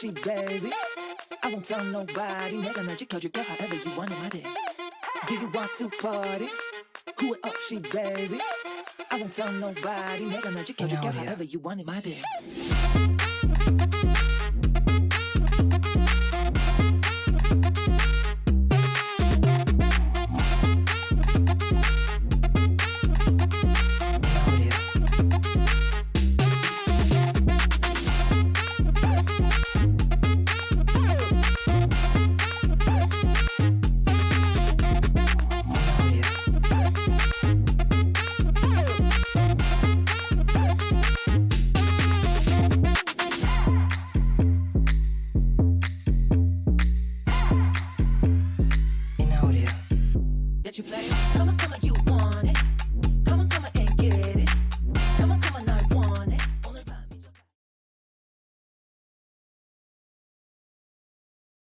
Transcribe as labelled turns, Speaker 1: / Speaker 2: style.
Speaker 1: 없이 baby I won't tell nobody 내가 날 지켜줄게 however you want it my day Do you want to party 후회 없이 baby I won't tell nobody 내가 날 지켜줄게 however you want it my day that you play.